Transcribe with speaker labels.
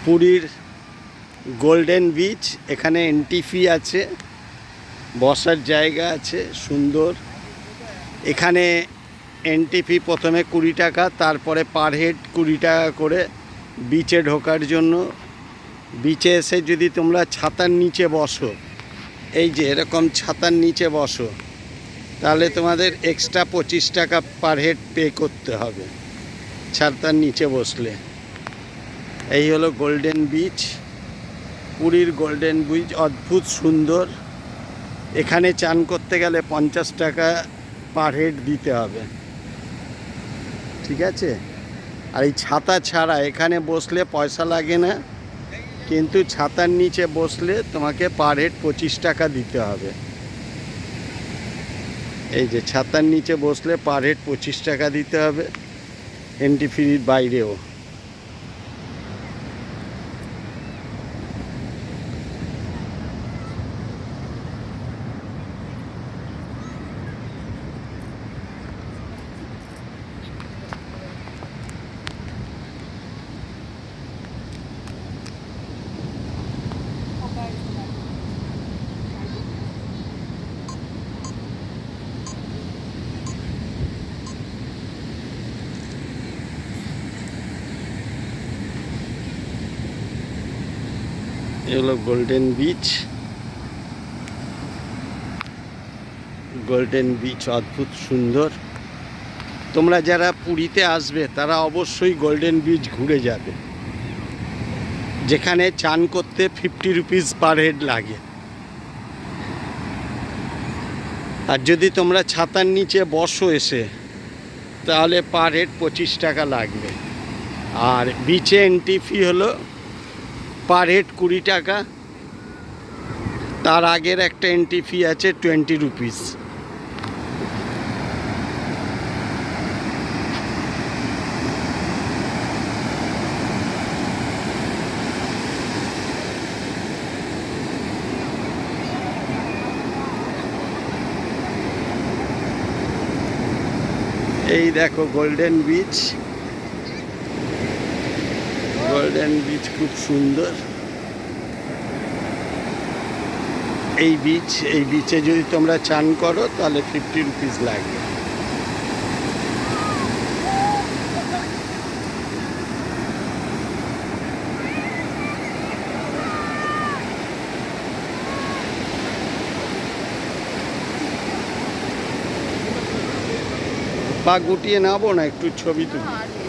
Speaker 1: পুরীর golden beach. এখানে entry fee আছে, বসার জায়গা আছে সুন্দর। এখানে এন্ট্রি ফি প্রথমে 20 টাকা, তারপরে পার হেড 20 টাকা করে বিচে ঢোকার জন্য। বিচে এসে যদি তোমরা ছাতার নিচে বসো, এই যে এরকম ছাতার নিচে বসো, তাহলে তোমাদের এক্সট্রা 25 টাকা পার হেড পে করতে হবে ছাতার নিচে বসলে। এই হলো গোল্ডেন বিচ, পুরীর গোল্ডেন বিচ। অদ্ভুত সুন্দর। এখানে চান করতে গেলে 50 টাকা পার হেড দিতে হবে, ঠিক আছে? আর এই ছাতা ছাড়া এখানে বসলে পয়সা লাগে না, কিন্তু ছাতার নিচে বসলে তোমাকে পার হেড 25 টাকা দিতে হবে। এই যে ছাতার নিচে বসলে পার হেড 25 টাকা দিতে হবে, এন্ট্রি ফির বাইরেও। এগুলো গোল্ডেন বিচ। গোল্ডেন বিচ অদ্ভুত সুন্দর। তোমরা যারা পুরীতে আসবে তারা অবশ্যই গোল্ডেন বিচ ঘুরে যাবে, যেখানে চান করতে 50 রুপিস পার হেড লাগে। আর যদি তোমরা ছাতার নিচে বসো এসে, তাহলে পার হেড 25 টাকা লাগবে। আর বিচে এন্ট্রি ফি হলো পার হেড 20 টাকা। তার আগের একটা এন্ট্রি ফি আছে 20 রুপিস। এই দেখো গোল্ডেন বিচ। গোল্ডেন বিচ খুব সুন্দর। এই বিচে যদি তোমরা চান করো তাহলে 50 রুপিস লাগবে। পা গুটিয়ে নাবো না, একটু ছবি তুলি।